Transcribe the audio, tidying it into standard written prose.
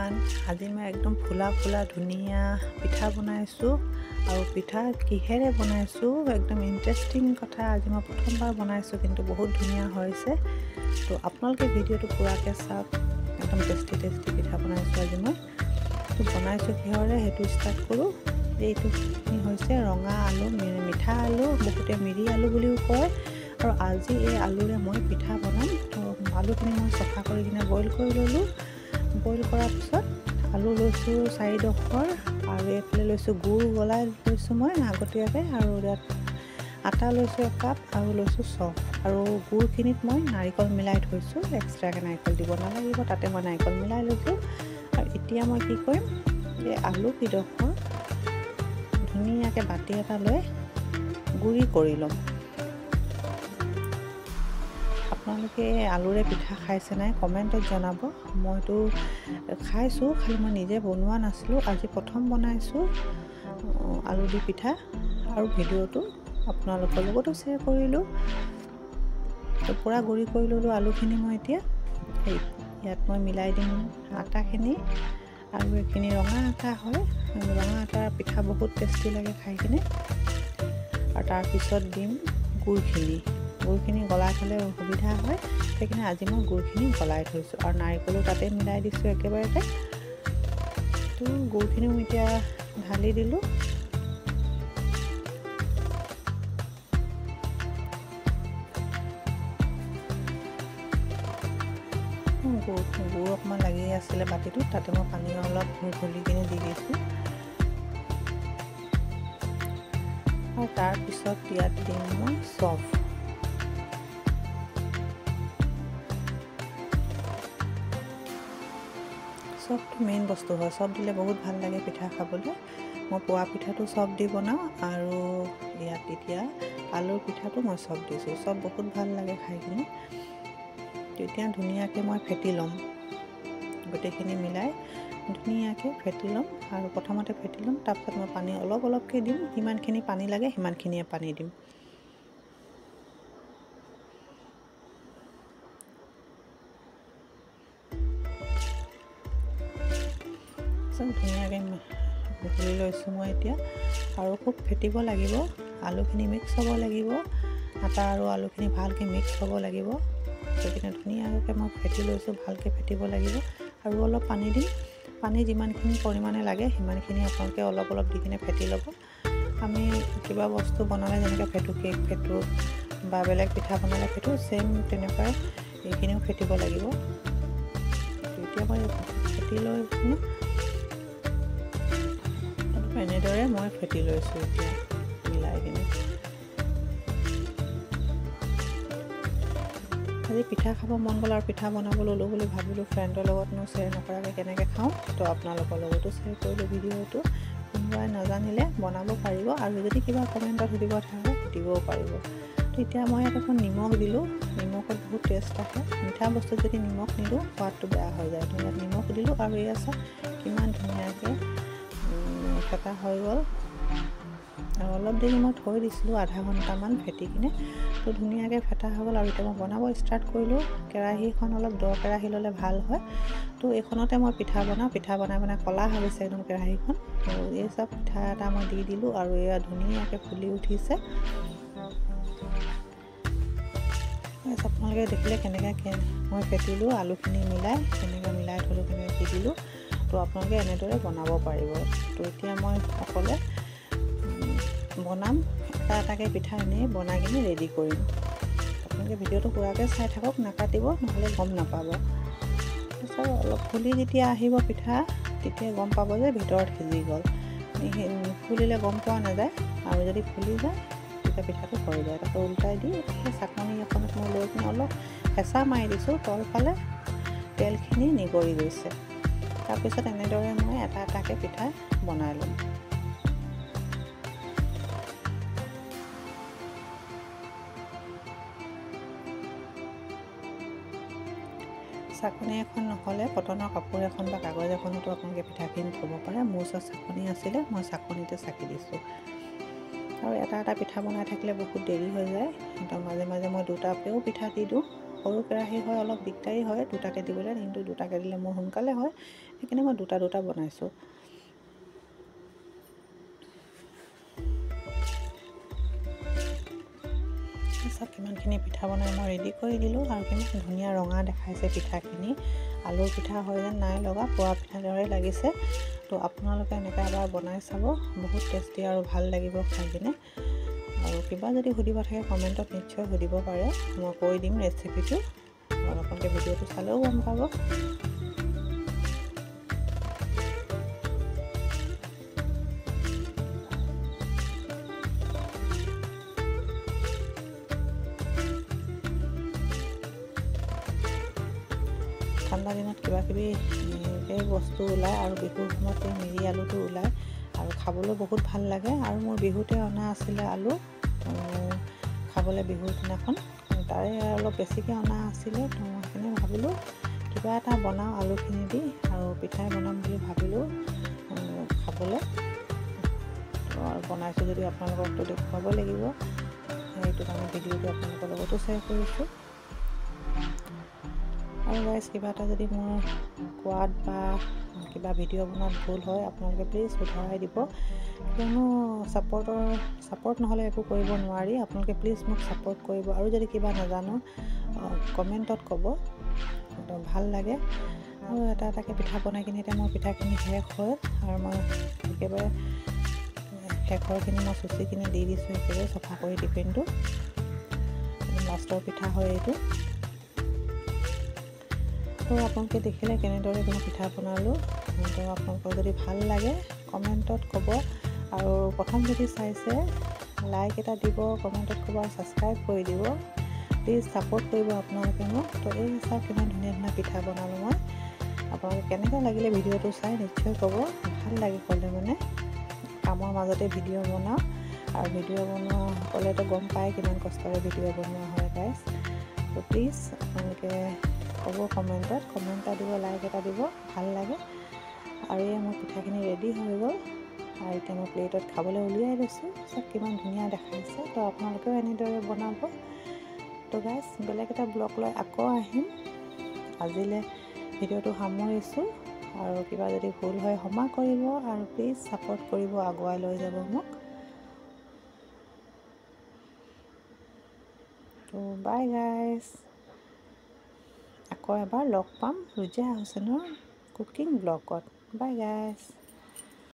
Everyone, আজি মই একদম ফুলা ফুলা ধুনীয়া পিঠা বনাইছোঁ আৰু পিঠা কিহেৰে বনাইছোঁ একদম ইণ্টাৰেষ্টিং কথা। আজি মই প্ৰথমবাৰ বনাইছোঁ কিন্তু বহুত ধুনীয়া হৈছে। তো আপোনালোকে ভিডিঅ'টো পুৰাকৈ চাওক। একদম টেষ্টি পিঠা বনাইছোঁ আজি মই। তো বনাইছোঁ কিহৰে সেইটো ষ্টাৰ্ট কৰোঁ। এইটো হৈছে ৰঙা আলু, মিঠা আলু, বহুতে মিৰি আলু বুলিও কয়। আৰু আজি এই আলুৰে মই পিঠা বনাম। তো আলুখিনি মই চফা কৰি কিনে বইল কৰি ল'লোঁ। বইল কৰাৰ পিছত আলু লৈছোঁ 4ডোখৰ আৰু এইফালে লৈছোঁ গুড় গলাই লৈছোঁ মই আগতীয়াকৈ, আৰু ইয়াত আটা লৈছোঁ 1 কাপ আৰু লৈছোঁ চফ, আৰু গুড়খিনিত মই নাৰিকল মিলাই থৈছোঁ। এক্সট্ৰাকৈ নাৰিকল দিব নালাগিব, তাতে মই নাৰিকল মিলাই লৈছোঁ। আৰু এতিয়া মই কি কৰিম, এই আলু কিডোখৰ ধুনীয়াকৈ বাতি এটা লৈ গুড়ি কৰি ল'ম। আপোনালোকে আলুৰে পিঠা খাইছে নাই কমেণ্টত জনাব। মইতো খাইছোঁ, খালি মই নিজে বনোৱা নাছিলোঁ। আজি প্ৰথম বনাইছোঁ আলু দি পিঠা, আৰু ভিডিঅ'টো আপোনালোকৰ লগতো শ্বেয়াৰ কৰিলোঁ। তো পূৰা গুড়ি কৰি ল'লোঁ আলুখিনি। মই এতিয়া ইয়াত মই মিলাই দিম আটাখিনি, আৰু এইখিনি ৰঙা আটা হয়। ৰঙা আটাৰ পিঠা বহুত টেষ্টি লাগে খাই কিনে। আৰু তাৰপিছত দিম গুড়খিনি গলাই থ'লে সুবিধা হয়, সেইকাৰণে আজি মই গুড়খিনি গলাই থৈছোঁ। আৰু নাৰিকলো তাতে মিলাই দিছোঁ একেবাৰতে। তো গুড়খিনিও এতিয়া ঢালি দিলোঁ। গুড় অকণমান লাগি আছিলে বাতিটোত, তাতে মই পানী অলপ ঘুলি কিনে দি দিছোঁ। আৰু তাৰপিছত ইয়াত দিম মই চফ। চফটো মেইন বস্তু হয়, চফ দিলে বহুত ভাল লাগে পিঠা খাবলৈ। মই পোৱা পিঠাটো চফ দি বনাওঁ, আৰু ইয়াত এতিয়া আলুৰ পিঠাটো মই চফ দিছোঁ। চফ বহুত ভাল লাগে খাই কিনে। তেতিয়া ধুনীয়াকৈ মই ফেটি ল'ম, গোটেইখিনি মিলাই ধুনীয়াকৈ ফেটি ল'ম। আৰু প্ৰথমতে ফেটি ল'ম, তাৰপিছত মই পানী অলপকৈ দিম। যিমানখিনি পানী লাগে সিমানখিনিয়ে পানী দিম। ধুনীয়াকৈ ঘূৰি লৈছোঁ মই এতিয়া, আৰু খুব ফেটিব লাগিব। আলুখিনি মিক্স হ'ব লাগিব, আটা আৰু আলুখিনি ভালকৈ মিক্স হ'ব লাগিব। সেইখিনি ধুনীয়াকৈ মই ফেটি লৈছোঁ, ভালকৈ ফেটিব লাগিব। আৰু অলপ পানী দিম। পানী যিমানখিনি পৰিমাণে লাগে সিমানখিনি আপোনালোকে অলপ দি কিনে ফেটি ল'ব। আমি কিবা বস্তু বনালে যেনেকৈ ফেটো, কেক ফেটো বা বেলেগ পিঠা বনালে ফেটো, চেম তেনেকুৱাই এইখিনিও ফেটিব লাগিব। এতিয়া মই ফেটি লৈ এনেদৰে মই ফেটি লৈছোঁ এতিয়া মিলাই কিনে। আজি পিঠা খাব মন গ'ল আৰু পিঠা বনাব ল'লোঁ বুলি ভাবিলোঁ। ফ্ৰেণ্ডৰ লগতনো শ্বেয়াৰ নকৰাকৈ কেনেকৈ খাওঁ, তো আপোনালোকৰ লগতো শ্বেয়াৰ কৰিলোঁ ভিডিঅ'টো। কোনোবাই নাজানিলে বনাব পাৰিব, আৰু যদি কিবা কমেণ্টত সুধিব থাকে সুধিবও পাৰিব। তো এতিয়া মই ইয়াত এখন নিমখ দিলোঁ। নিমখত বহুত টেষ্ট আহে। মিঠা বস্তুত যদি নিমখ নিদিওঁ সোৱাদটো বেয়া হৈ যায়। তো ইয়াত নিমখ দিলোঁ, আৰু এয়া চাওক কিমান ধুনীয়াকৈ ফেটা হৈ গ'ল। আৰু অলপ দেৰি মই থৈ দিছিলোঁ, আধা ঘণ্টামান ফেটি কিনে। তো ধুনীয়াকৈ ফেটা হৈ গ'ল। আৰু এতিয়া মই বনাব ষ্টাৰ্ট কৰিলোঁ। কেৰাহীখন অলপ দ কেৰাহী ল'লে ভাল হয়। তো এইখনতে মই পিঠা বনাই ক'লা হৈ গৈছে একদম কেৰাহীখন। তো এই চব পিঠা এটা মই দি দিলোঁ, আৰু এয়া ধুনীয়াকৈ ফুলি উঠিছে। আপোনালোকে দেখিলে কেনেকৈ মই ফেটিলোঁ, আলুখিনি কেনেকৈ মিলাই থ'লোঁ, কেনেকৈ দি দিলোঁ। তো আপোনালোকে এনেদৰে বনাব পাৰিব। তো এতিয়া মই অকলে বনাম, এটাকৈ পিঠা এনেই বনাই কিনে ৰেডি কৰিম। আপোনালোকে ভিডিঅ'টো পুৰাকৈ চাই থাকক, নাকাটিব, নহ'লে গম নাপাব। তাৰপিছত অলপ ফুলি যেতিয়া আহিব পিঠা, তেতিয়া গম পাব যে ভিতৰত সিজি গ'ল। ফুলিলে গম পোৱা নাযায়, আৰু যদি ফুলি যায় তেতিয়া পিঠাটো হৈ যায়। তাৰপিছত উল্টাই দি চাকনি এখনত মই লৈ কিনে অলপ হেঁচা মাৰি দিছোঁ, তলফালে তেলখিনি নিগৰি গৈছে। তাৰপিছত এনেদৰে মই এটাকৈ পিঠা বনাই ল'ম। চাকনি এখন নহ'লে কটনৰ কাপোৰ এখন বা কাগজ এখনতো আপোনালোকে পিঠাখিনি থ'ব পাৰে। মোৰ ওচৰত চাকনি আছিলে, মই চাকনিতে চাকি দিছোঁ। আৰু এটা পিঠা বনাই থাকিলে বহুত দেৰি হৈ যায়। তো মাজে মাজে মই দুটাকৈও পিঠা দি দিওঁ। সৰু কেৰাহী হয় অলপ দিগদাৰী হয় দুটাকৈ দিবলৈ, কিন্তু দুটাকৈ দিলে মোৰ সোনকালে হয়, সেইকাৰণে মই দুটা বনাইছোঁ। চাওক কিমানখিনি পিঠা বনাই মই ৰেডি কৰি দিলোঁ, আৰু কিমান ধুনীয়া ৰঙা দেখাইছে পিঠাখিনি। আলুৰ পিঠা হয় যেন নাই লগা, পোৱা পিঠা দৰে লাগিছে। তো আপোনালোকে এনেকৈ এবাৰ বনাই চাব, বহুত টেষ্টি আৰু ভাল লাগিব খাই কিনে। আৰু কিবা যদি সুধিব থাকে কমেণ্টত নিশ্চয় সুধিব পাৰে, মই কৈ দিম ৰেচিপিটো, আৰু আপোনালোকে ভিডিঅ'টো চালেও গম পাব। ঠাণ্ডা দিনত কিবাকিবি এই বস্তু ওলায়, আৰু বিহুৰ সময়ত এই মিৰি আলুটো ওলায়, আৰু খাবলৈ বহুত ভাল লাগে। আৰু মোৰ বিহুতে অনা আছিলে আলু খাবলৈ বিহুৰ দিনাখন, তাৰে অলপ বেছিকৈ অনা আছিলে। তো সেইকাৰণে ভাবিলোঁ কিবা এটা বনাওঁ আলুখিনি দি, আৰু পিঠাই বনাম বুলি ভাবিলোঁ খাবলৈ। আৰু বনাইছোঁ যদি আপোনালোককতো দেখুৱাব লাগিব, সেইটো কাৰণে ভিডিঅ'টো আপোনালোকৰ লগতো শ্বেয়াৰ কৰিছোঁ। আৰু গাইজ কিবা এটা যদি মোৰ কোৱাত বা কিবা ভিডিঅ' বনোৱাত ভুল হয় আপোনালোকে প্লিজ শুধৰাই দিব, কিয়নো ছাপৰ্ট নহ'লে একো কৰিব নোৱাৰি। আপোনালোকে প্লিজ মোক ছাপৰ্ট কৰিব, আৰু যদি কিবা নাজানো কমেণ্টত ক'ব, ভাল লাগে। আৰু এটা এটাকৈ পিঠা বনাই কিনি এতিয়া মোৰ পিঠাখিনি শেষ হয়, আৰু মই একেবাৰে শেষৰখিনি মই চুচি কিনি দি দিছোঁ একেবাৰে চফা কৰি টিফিনটো। লাষ্টৰ পিঠা হয় এইটো। তো আপোনালোকে দেখিলে কেনেদৰে মই পিঠা বনালোঁ। তো আপোনালোকৰ যদি ভাল লাগে কমেণ্টত ক'ব, আৰু প্ৰথম যদি চাইছে লাইক এটা দিব, কমেণ্টত ক'ব, আৰু ছাবস্ক্ৰাইব কৰি দিব। প্লিজ ছাপোৰ্ট কৰিব আপোনালোকে মোক। তো এই চাওক কিমান ধুনীয়া ধুনীয়া পিঠা বনালোঁ মই। আপোনালোকে কেনেকৈ লাগিলে ভিডিঅ'টো চাই নিশ্চয় ক'ব, ভাল লাগি ক'লে মানে। কামৰ মাজতে ভিডিঅ' বনাওঁ, আৰু ভিডিঅ' বনোৱা সকলেতো গম পায় কিমান কষ্টৰে ভিডিঅ' বনোৱা হয় গাইজ। তো প্লিজ আপোনালোকে ক'ব কমেণ্টত, কমেণ্ট এটা দিব, লাইক এটা দিব, ভাল লাগে। আৰু এই মোৰ পিঠাখিনি ৰেডি হৈ গ'ল, আৰু এতিয়া মই প্লেটত খাবলৈ উলিয়াই লৈছোঁ। চব কিমান ধুনীয়া দেখাইছে। তো আপোনালোকেও এনেদৰে বনাব। তো গাইজ বেলেগ এটা ব্লগ লৈ আকৌ আহিম। আজিলৈ ভিডিঅ'টো সামৰিছোঁ, আৰু কিবা যদি ভুল হয় ক্ষমা কৰিব, আৰু প্লিজ ছাপোৰ্ট কৰিব, আগুৱাই লৈ যাব মোক। তো বাই গাইজ, আকৌ এবাৰ লগ পাম ৰুজিয়া হুছেইনৰ কুকিং ব্লগত। বাই গাইজ।